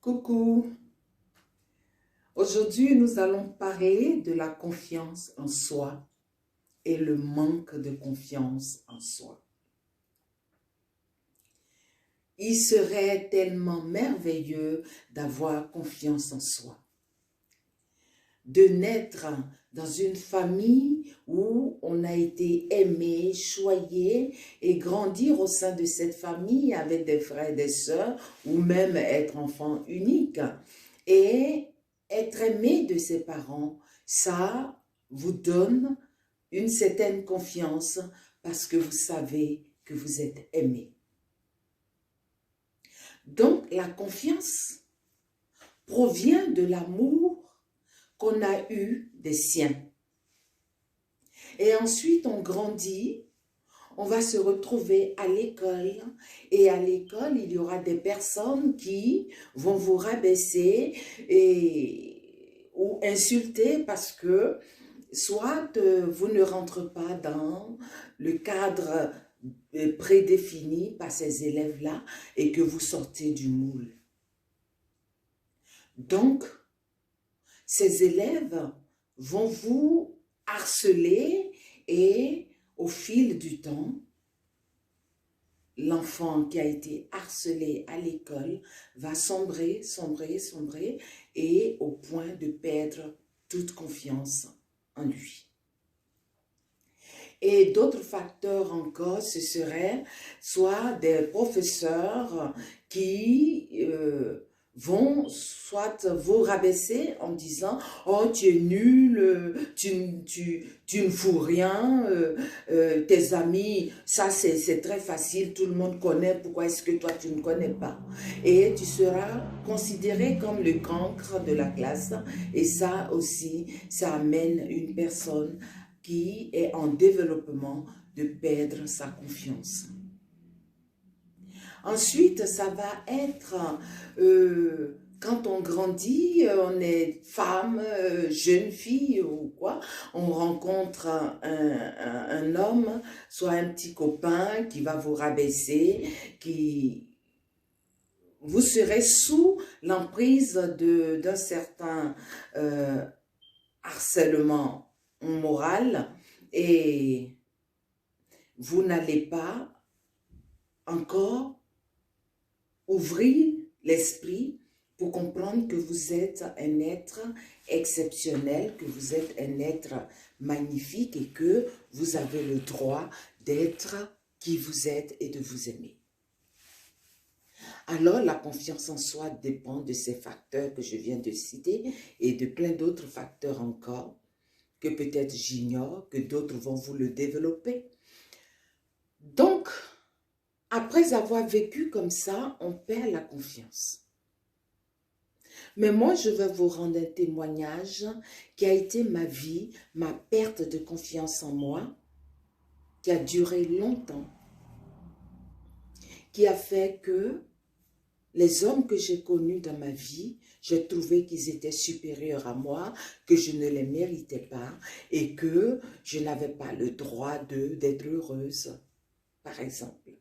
Coucou, aujourd'hui nous allons parler de la confiance en soi et le manque de confiance en soi. Il serait tellement merveilleux d'avoir confiance en soi, de naître dans une famille où on a été aimé, choyé et grandir au sein de cette famille avec des frères et des sœurs ou même être enfant unique et être aimé de ses parents, ça vous donne une certaine confiance parce que vous savez que vous êtes aimé. Donc la confiance provient de l'amour qu'on a eu des siens. Et ensuite, on grandit, on va se retrouver à l'école. Et à l'école, il y aura des personnes qui vont vous rabaisser ou insulter parce que soit vous ne rentrez pas dans le cadre prédéfini par ces élèves-là et que vous sortez du moule. Donc, ces élèves vont vous harceler et au fil du temps, l'enfant qui a été harcelé à l'école va sombrer et au point de perdre toute confiance en lui. Et d'autres facteurs encore, ce serait soit des professeurs qui vont soit vous rabaisser en disant « Oh, tu es nul, tu ne fous rien, tes amis, ça c'est très facile, tout le monde connaît, pourquoi est-ce que toi tu ne connais pas ?» Et tu seras considéré comme le cancre de la classe et ça aussi, ça amène une personne qui est en développement de perdre sa confiance. Ensuite, ça va être, quand on grandit, on est femme, jeune fille ou quoi, on rencontre un homme, soit un petit copain qui va vous rabaisser, vous serez sous l'emprise d'un certain harcèlement moral et vous n'allez pas encore ouvrir l'esprit pour comprendre que vous êtes un être exceptionnel, que vous êtes un être magnifique et que vous avez le droit d'être qui vous êtes et de vous aimer. Alors, la confiance en soi dépend de ces facteurs que je viens de citer et de plein d'autres facteurs encore que peut-être j'ignore, que d'autres vont vous le développer. Donc, après avoir vécu comme ça, on perd la confiance. Mais moi, je vais vous rendre un témoignage qui a été ma vie, ma perte de confiance en moi, qui a duré longtemps, qui a fait que les hommes que j'ai connus dans ma vie, j'ai trouvé qu'ils étaient supérieurs à moi, que je ne les méritais pas et que je n'avais pas le droit d'être heureuse, par exemple.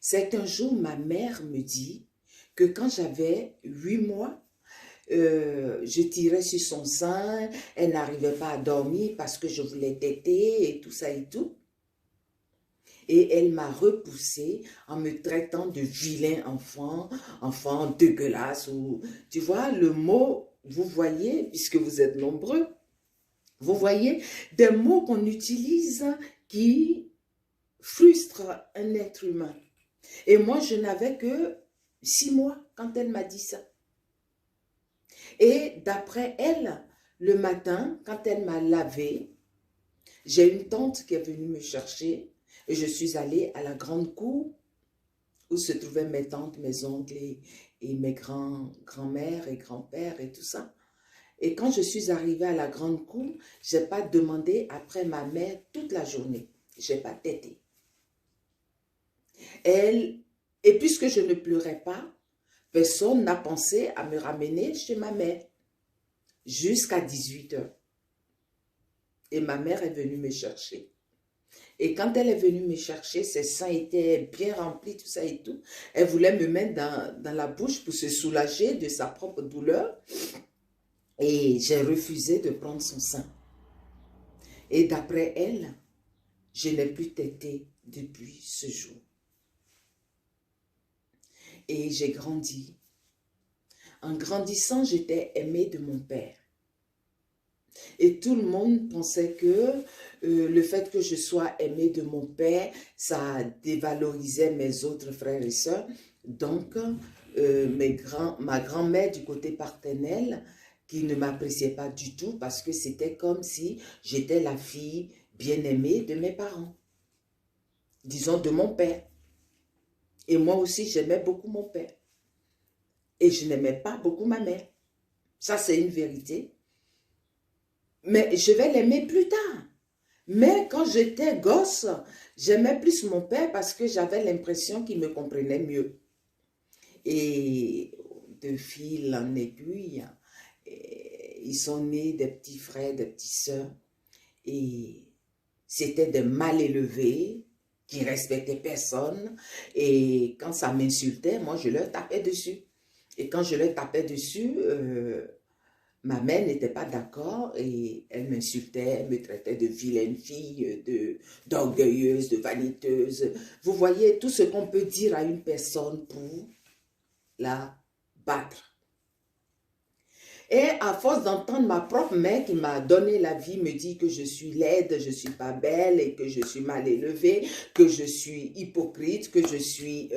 C'est un jour, ma mère me dit que quand j'avais 8 mois, je tirais sur son sein, elle n'arrivait pas à dormir parce que je voulais téter et tout ça et tout. Et elle m'a repoussée en me traitant de vilain enfant dégueulasse. Ou, tu vois, le mot, vous voyez, puisque vous êtes nombreux, vous voyez, des mots qu'on utilise qui frustrent un être humain. Et moi, je n'avais que 6 mois quand elle m'a dit ça. Et d'après elle, le matin, quand elle m'a lavé, j'ai une tante qui est venue me chercher. Et je suis allée à la grande cour où se trouvaient mes tantes, mes oncles et mes grand-mères et grands-pères et tout ça. Et quand je suis arrivée à la grande cour, je n'ai pas demandé après ma mère toute la journée. Je n'ai pas tété. Et puisque je ne pleurais pas, personne n'a pensé à me ramener chez ma mère jusqu'à 18 h. Et ma mère est venue me chercher. Et quand elle est venue me chercher, ses seins étaient bien remplis, tout ça et tout. Elle voulait me mettre dans la bouche pour se soulager de sa propre douleur. Et j'ai refusé de prendre son sein. Et d'après elle, je n'ai plus tété depuis ce jour. Et j'ai grandi. En grandissant, j'étais aimée de mon père. Et tout le monde pensait que le fait que je sois aimée de mon père, ça dévalorisait mes autres frères et sœurs. Donc, ma grand-mère du côté paternel, qui ne m'appréciait pas du tout parce que c'était comme si j'étais la fille bien-aimée de mes parents. Disons de mon père. Et moi aussi, j'aimais beaucoup mon père. Et je n'aimais pas beaucoup ma mère. Ça, c'est une vérité. Mais je vais l'aimer plus tard. Mais quand j'étais gosse, j'aimais plus mon père parce que j'avais l'impression qu'il me comprenait mieux. Et de fil en aiguille, ils sont nés des petits frères, des petites sœurs. Et c'était des mal élevés qui respectaient personne. Et quand ça m'insultait, moi, je leur tapais dessus. Et quand je leur tapais dessus, ma mère n'était pas d'accord et elle m'insultait, elle me traitait de vilaine fille, d'orgueilleuse, de vaniteuse. Vous voyez tout ce qu'on peut dire à une personne pour la battre. Et à force d'entendre ma propre mère qui m'a donné la vie me dire que je suis laide, je ne suis pas belle et que je suis mal élevée, que je suis hypocrite, que je suis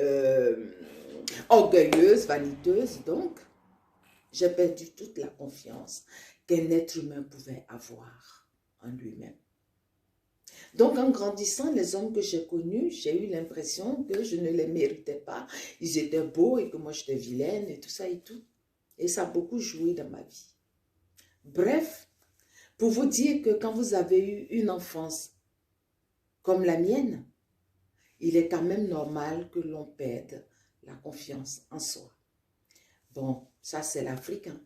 orgueilleuse, vaniteuse. Donc, j'ai perdu toute la confiance qu'un être humain pouvait avoir en lui-même. Donc, en grandissant, les hommes que j'ai connus, j'ai eu l'impression que je ne les méritais pas. Ils étaient beaux et que moi, j'étais vilaine et tout ça et tout. Et ça a beaucoup joué dans ma vie. Bref, pour vous dire que quand vous avez eu une enfance comme la mienne, il est quand même normal que l'on perde la confiance en soi. Bon, ça c'est l'Africain.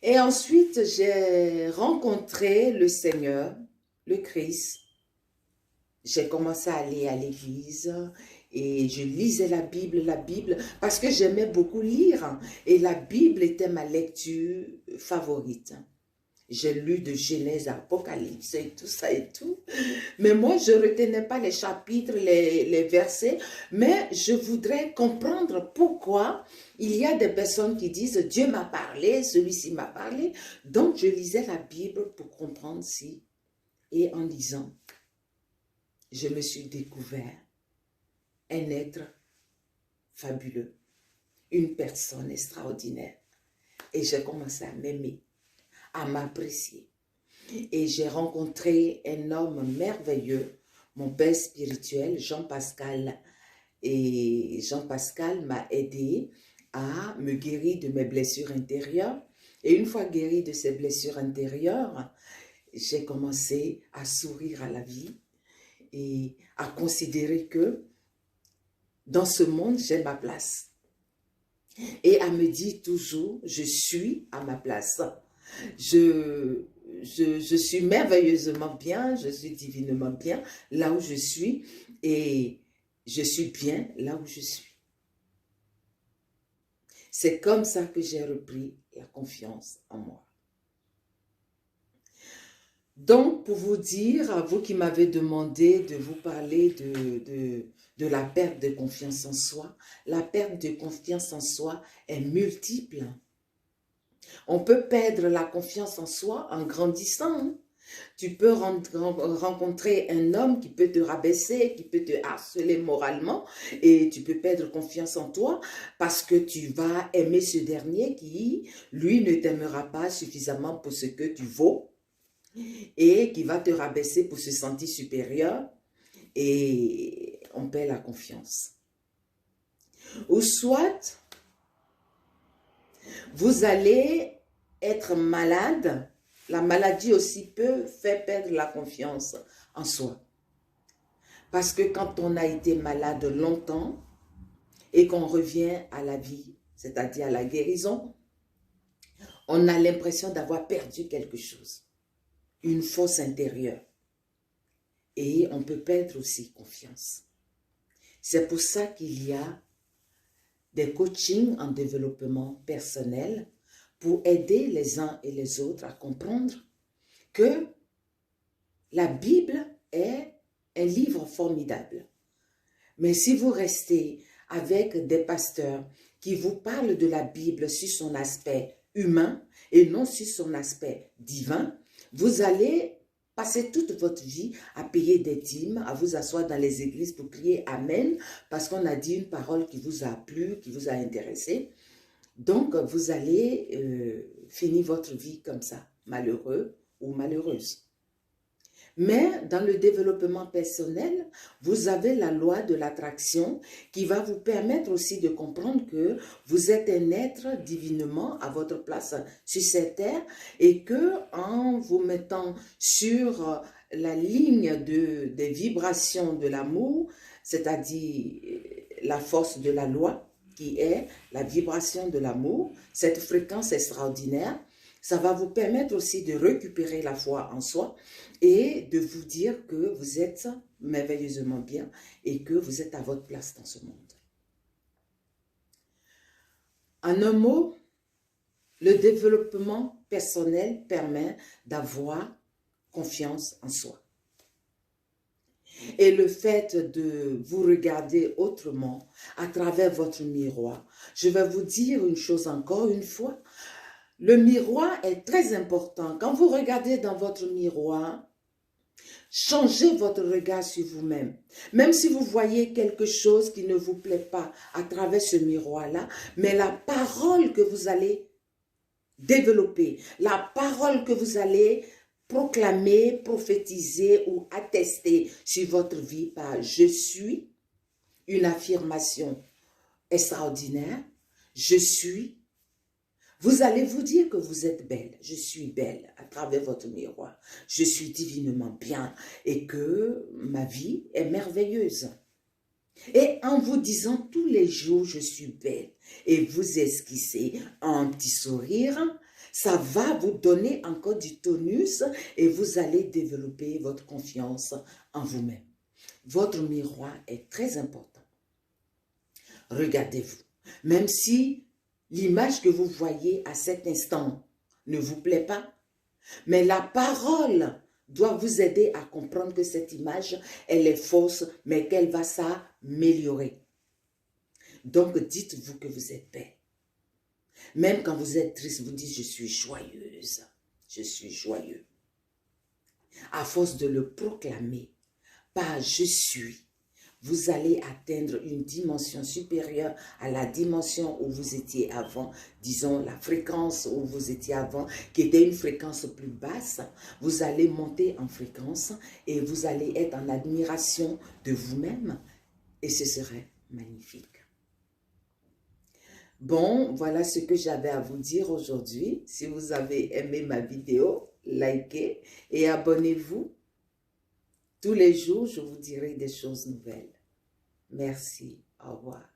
Et ensuite, j'ai rencontré le Seigneur, le Christ. J'ai commencé à aller à l'église et je lisais la Bible, parce que j'aimais beaucoup lire. Et la Bible était ma lecture favorite. J'ai lu de Genèse à Apocalypse et tout ça et tout. Mais moi, je ne retenais pas les chapitres, les versets, mais je voudrais comprendre pourquoi il y a des personnes qui disent « Dieu m'a parlé, celui-ci m'a parlé ». Donc, je lisais la Bible pour comprendre si. Et en lisant, je me suis découvert un être fabuleux, une personne extraordinaire. Et j'ai commencé à m'aimer, à m'apprécier. Et j'ai rencontré un homme merveilleux, mon père spirituel, Jean-Pascal. Et Jean-Pascal m'a aidé à me guérir de mes blessures intérieures. Et une fois guérie de ces blessures intérieures, j'ai commencé à sourire à la vie et à considérer que dans ce monde, j'ai ma place. Et à me dire toujours, je suis à ma place. Je suis merveilleusement bien, je suis divinement bien là où je suis et je suis bien là où je suis. C'est comme ça que j'ai repris la confiance en moi. Donc, pour vous dire, à vous qui m'avez demandé de vous parler de la perte de confiance en soi, la perte de confiance en soi est multiple. On peut perdre la confiance en soi en grandissant. Tu peux rencontrer un homme qui peut te rabaisser, qui peut te harceler moralement et tu peux perdre confiance en toi parce que tu vas aimer ce dernier qui, lui, ne t'aimera pas suffisamment pour ce que tu vaux et qui va te rabaisser pour se sentir supérieur et on perd la confiance. Ou soit, vous allez être malade. La maladie aussi peut faire perdre la confiance en soi. Parce que quand on a été malade longtemps et qu'on revient à la vie, c'est-à-dire à la guérison, on a l'impression d'avoir perdu quelque chose. Une force intérieure. et on peut perdre aussi confiance. C'est pour ça qu'il y a des coachings en développement personnel pour aider les uns et les autres à comprendre que la Bible est un livre formidable. Mais si vous restez avec des pasteurs qui vous parlent de la Bible sur son aspect humain et non sur son aspect divin, vous allez passer toute votre vie à payer des dîmes, à vous asseoir dans les églises pour crier Amen, parce qu'on a dit une parole qui vous a plu, qui vous a intéressé. Donc, vous allez finir votre vie comme ça, malheureux ou malheureuse. Mais dans le développement personnel, vous avez la loi de l'attraction qui va vous permettre aussi de comprendre que vous êtes un être divinement à votre place sur cette terre et que en vous mettant sur la ligne des vibrations de l'amour, c'est-à-dire la force de la loi qui est la vibration de l'amour, cette fréquence extraordinaire, ça va vous permettre aussi de récupérer la foi en soi et de vous dire que vous êtes merveilleusement bien et que vous êtes à votre place dans ce monde. En un mot, le développement personnel permet d'avoir confiance en soi. Et le fait de vous regarder autrement à travers votre miroir, je vais vous dire une chose encore une fois, le miroir est très important. Quand vous regardez dans votre miroir, changez votre regard sur vous-même. Même si vous voyez quelque chose qui ne vous plaît pas à travers ce miroir-là, mais la parole que vous allez développer, la parole que vous allez proclamer, prophétiser ou attester sur votre vie par « je suis », une affirmation extraordinaire, « je suis », vous allez vous dire que vous êtes belle, je suis belle à travers votre miroir, je suis divinement bien et que ma vie est merveilleuse. Et en vous disant tous les jours je suis belle et vous esquissez un petit sourire, ça va vous donner encore du tonus et vous allez développer votre confiance en vous-même. Votre miroir est très important. Regardez-vous, même si l'image que vous voyez à cet instant ne vous plaît pas, mais la parole doit vous aider à comprendre que cette image, elle est fausse, mais qu'elle va s'améliorer. Donc, dites-vous que vous êtes belle. Même quand vous êtes triste, vous dites « je suis joyeuse, je suis joyeux ». À force de le proclamer par « je suis », vous allez atteindre une dimension supérieure à la dimension où vous étiez avant, disons la fréquence où vous étiez avant, qui était une fréquence plus basse. Vous allez monter en fréquence et vous allez être en admiration de vous-même et ce serait magnifique. Bon, voilà ce que j'avais à vous dire aujourd'hui. Si vous avez aimé ma vidéo, likez et abonnez-vous. Tous les jours, je vous dirai des choses nouvelles. Merci. Au revoir.